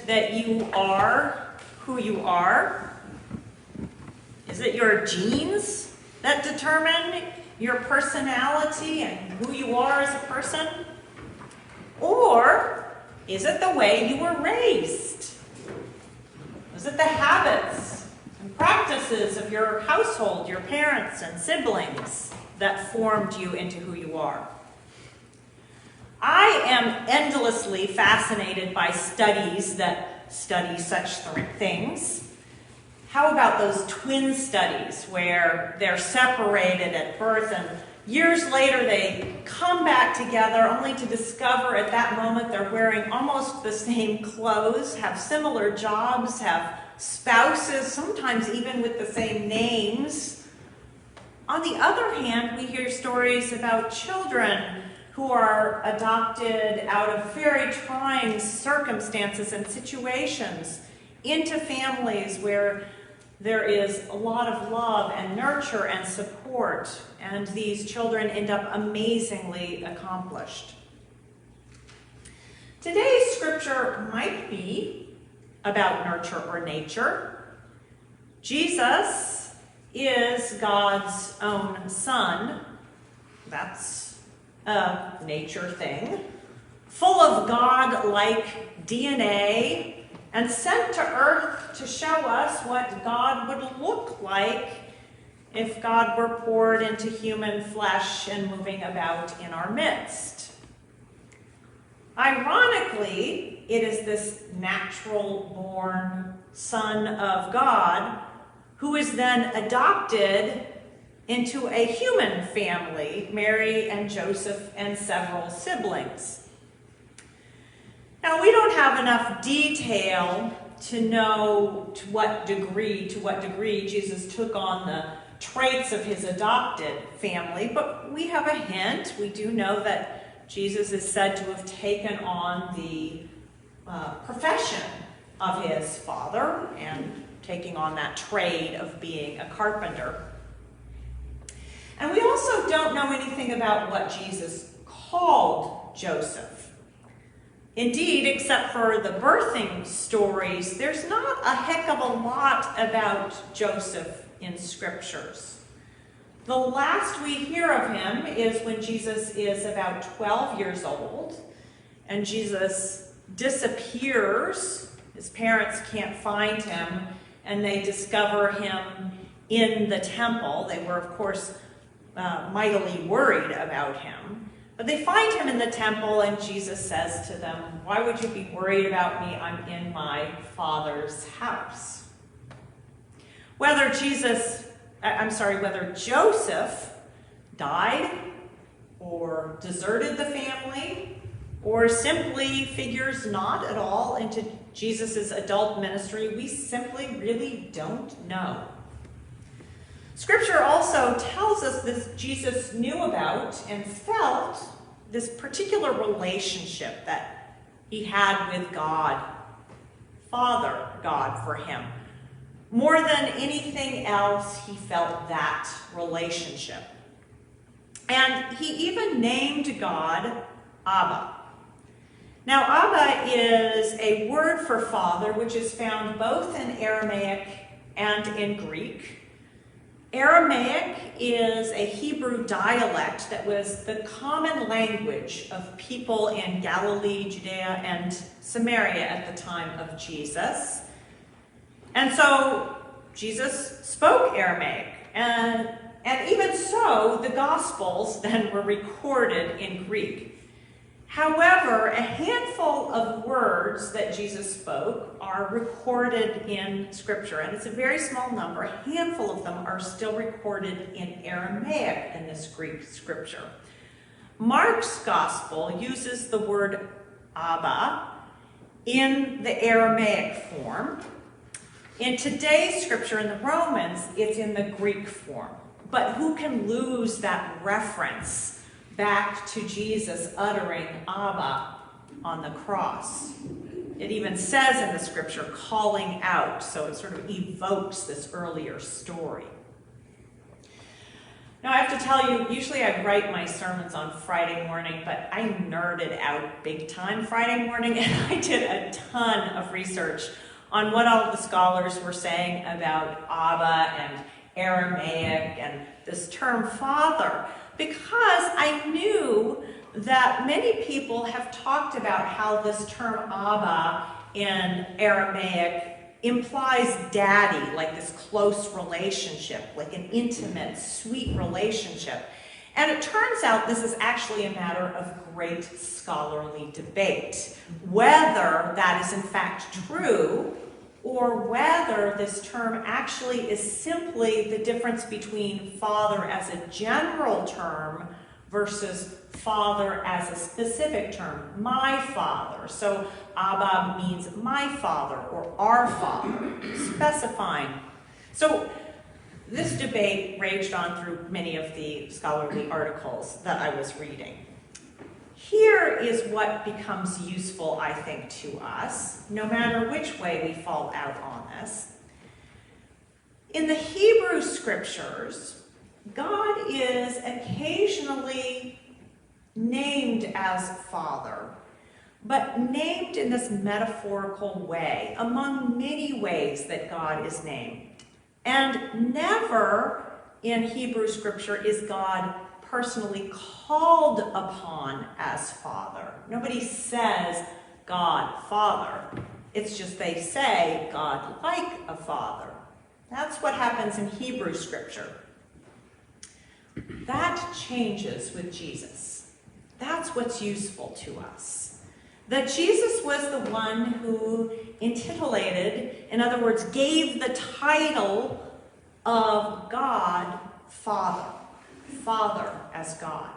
that you are who you are? Is it your genes that determine your personality and who you are as a person? Or is it the way you were raised? Is it the habits and practices of your household, your parents and siblings, that formed you into who you are? I am endlessly fascinated by studies that study such things. How about those twin studies where they're separated at birth and years later they come back together only to discover at that moment they're wearing almost the same clothes, have similar jobs, have spouses, sometimes even with the same names. On the other hand, we hear stories about children who are adopted out of very trying circumstances and situations into families where there is a lot of love and nurture and support, and these children end up amazingly accomplished. Today's scripture might be about nurture or nature. Jesus is God's own Son. That's a nature thing, full of God-like DNA, and sent to earth to show us what God would look like if God were poured into human flesh and moving about in our midst. Ironically, it is this natural-born Son of God who is then adopted into a human family, Mary and Joseph and several siblings. Now, we don't have enough detail to know to what degree Jesus took on the traits of his adopted family, but we have a hint. We do know that Jesus is said to have taken on the profession of his father and taking on that trade of being a carpenter. And we also don't know anything about what Jesus called Joseph. Indeed, except for the birthing stories, there's not a heck of a lot about Joseph in scriptures. The last we hear of him is when Jesus is about 12 years old, and Jesus disappears. His parents can't find him, and they discover him in the temple. They were, of course, mightily worried about him. But they find him in the temple, and Jesus says to them, "Why would you be worried about me? I'm in my Father's house." Whether Joseph died or deserted the family or simply figures not at all into Jesus' adult ministry, we simply really don't know. Scripture also tells us that Jesus knew about and felt this particular relationship that he had with God, Father God, for him. More than anything else, he felt that relationship. And he even named God Abba. Now, Abba is a word for father which is found both in Aramaic and in Greek. Aramaic is a Hebrew dialect that was the common language of people in Galilee, Judea, and Samaria at the time of Jesus. And so Jesus spoke Aramaic. And even so, the Gospels then were recorded in Greek. However, a handful of words that Jesus spoke are recorded in Scripture, and it's a very small number. A handful of them are still recorded in Aramaic in this Greek Scripture. Mark's Gospel uses the word Abba in the Aramaic form. In today's Scripture in the Romans, it's in the Greek form. But who can lose that reference back to Jesus uttering Abba on the cross? It even says in the scripture, calling out, so it sort of evokes this earlier story. Now, I have to tell you, usually I write my sermons on Friday morning, but I nerded out big time Friday morning, and I did a ton of research on what all the scholars were saying about Abba and Aramaic and this term father, because I knew that many people have talked about how this term Abba in Aramaic implies daddy, like this close relationship, like an intimate, sweet relationship. And it turns out this is actually a matter of great scholarly debate, whether that is in fact true or whether this term actually is simply the difference between father as a general term versus father as a specific term, my father. So Abba means my father or our father, specifying. So this debate raged on through many of the scholarly articles that I was reading. Here is what becomes useful, I think, to us, no matter which way we fall out on this. In the Hebrew scriptures, God is occasionally named as Father, but named in this metaphorical way, among many ways that God is named. And never in Hebrew scripture is God personally called upon as Father. Nobody says God, Father. It's just they say God like a father. That's what happens in Hebrew scripture. That changes with Jesus. That's what's useful to us. That Jesus was the one who intitulated, in other words, gave the title of God, Father. Father as God.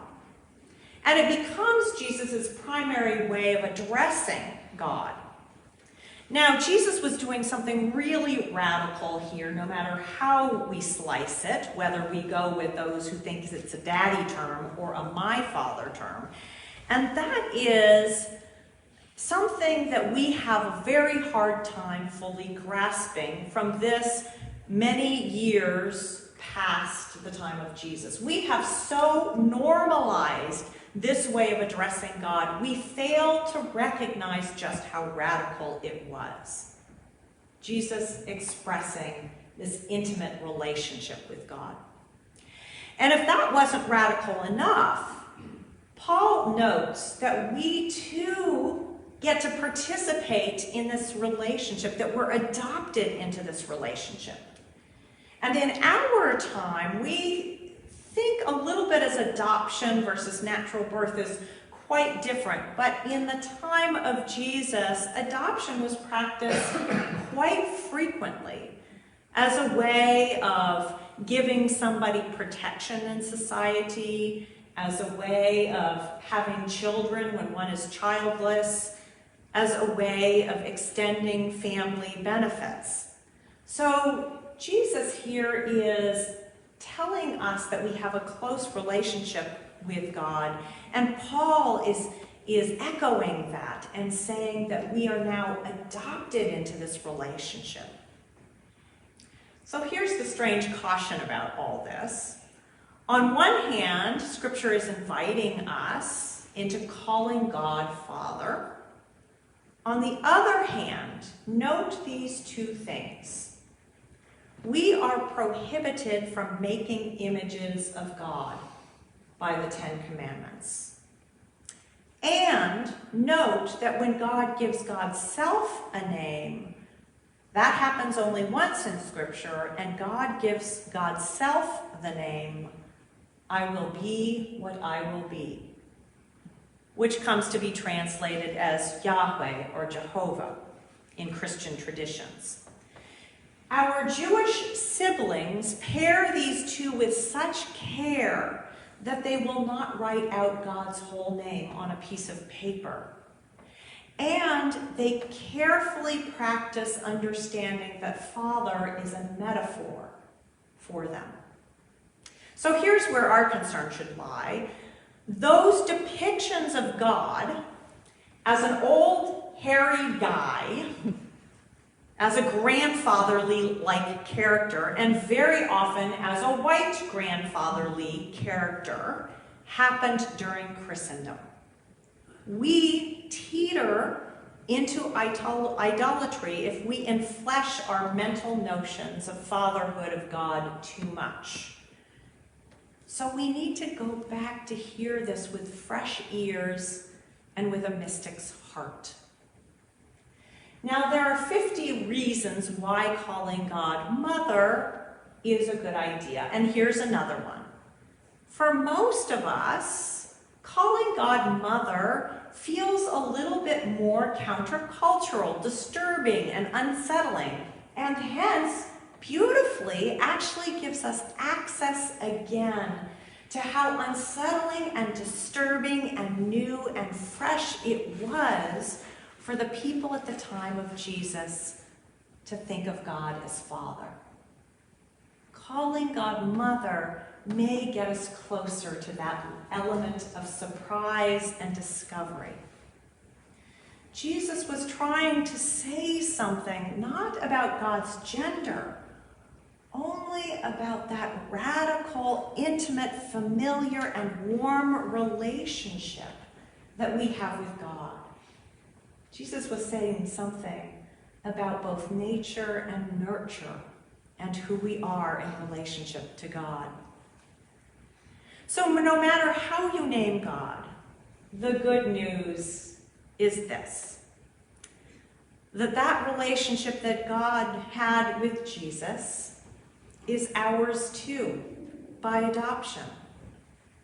And it becomes Jesus' primary way of addressing God. Now, Jesus was doing something really radical here, no matter how we slice it, whether we go with those who think it's a daddy term or a my father term. And that is something that we have a very hard time fully grasping from this many years past the time of Jesus. We have so normalized this way of addressing God, we fail to recognize just how radical it was. Jesus expressing this intimate relationship with God. And if that wasn't radical enough, Paul notes that we too get to participate in this relationship, that we're adopted into this relationship. And in our time, we think a little bit as adoption versus natural birth is quite different. But in the time of Jesus, adoption was practiced quite frequently as a way of giving somebody protection in society, as a way of having children when one is childless, as a way of extending family benefits. So Jesus here is telling us that we have a close relationship with God, and Paul is echoing that and saying that we are now adopted into this relationship. So here's the strange caution about all this. On one hand, Scripture is inviting us into calling God Father. On the other hand, note these two things. We are prohibited from making images of God by the Ten Commandments. And note that when God gives God's self a name, that happens only once in Scripture, and God gives God's self the name, I will be what I will be, which comes to be translated as Yahweh or Jehovah in Christian traditions. Our Jewish siblings pair these two with such care that they will not write out God's whole name on a piece of paper. And they carefully practice understanding that Father is a metaphor for them. So here's where our concern should lie. Those depictions of God as an old hairy guy, as a grandfatherly-like character, and very often as a white grandfatherly character, happened during Christendom. We teeter into idolatry if we enflesh our mental notions of fatherhood of God too much. So we need to go back to hear this with fresh ears and with a mystic's heart. Now, there are 50 reasons why calling God Mother is a good idea, and here's another one. For most of us, calling God Mother feels a little bit more countercultural, disturbing, and unsettling, and hence, beautifully, actually gives us access again to how unsettling and disturbing and new and fresh it was for the people at the time of Jesus to think of God as Father. Calling God Mother may get us closer to that element of surprise and discovery. Jesus was trying to say something not about God's gender, only about that radical, intimate, familiar, and warm relationship that we have with God. Jesus was saying something about both nature and nurture and who we are in relationship to God. So no matter how you name God, the good news is this: that relationship that God had with Jesus is ours too, by adoption.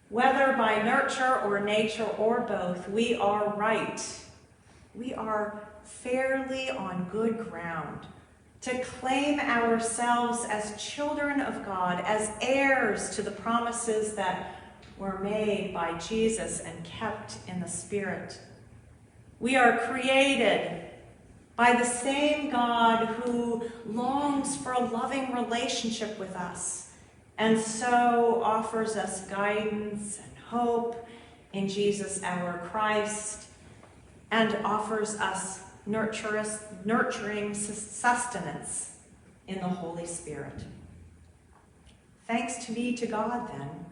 Whether by nurture or nature or both, we are right. We are fairly on good ground to claim ourselves as children of God, as heirs to the promises that were made by Jesus and kept in the Spirit. We are created by the same God who longs for a loving relationship with us, and so offers us guidance and hope in Jesus our Christ, and offers us nurturing sustenance in the Holy Spirit. Thanks be to God, then,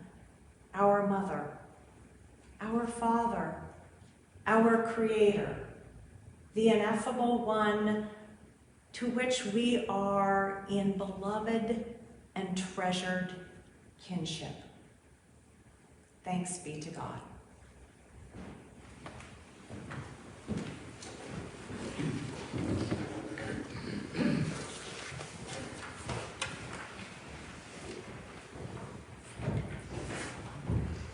our Mother, our Father, our Creator, the ineffable One to which we are in beloved and treasured kinship. Thanks be to God.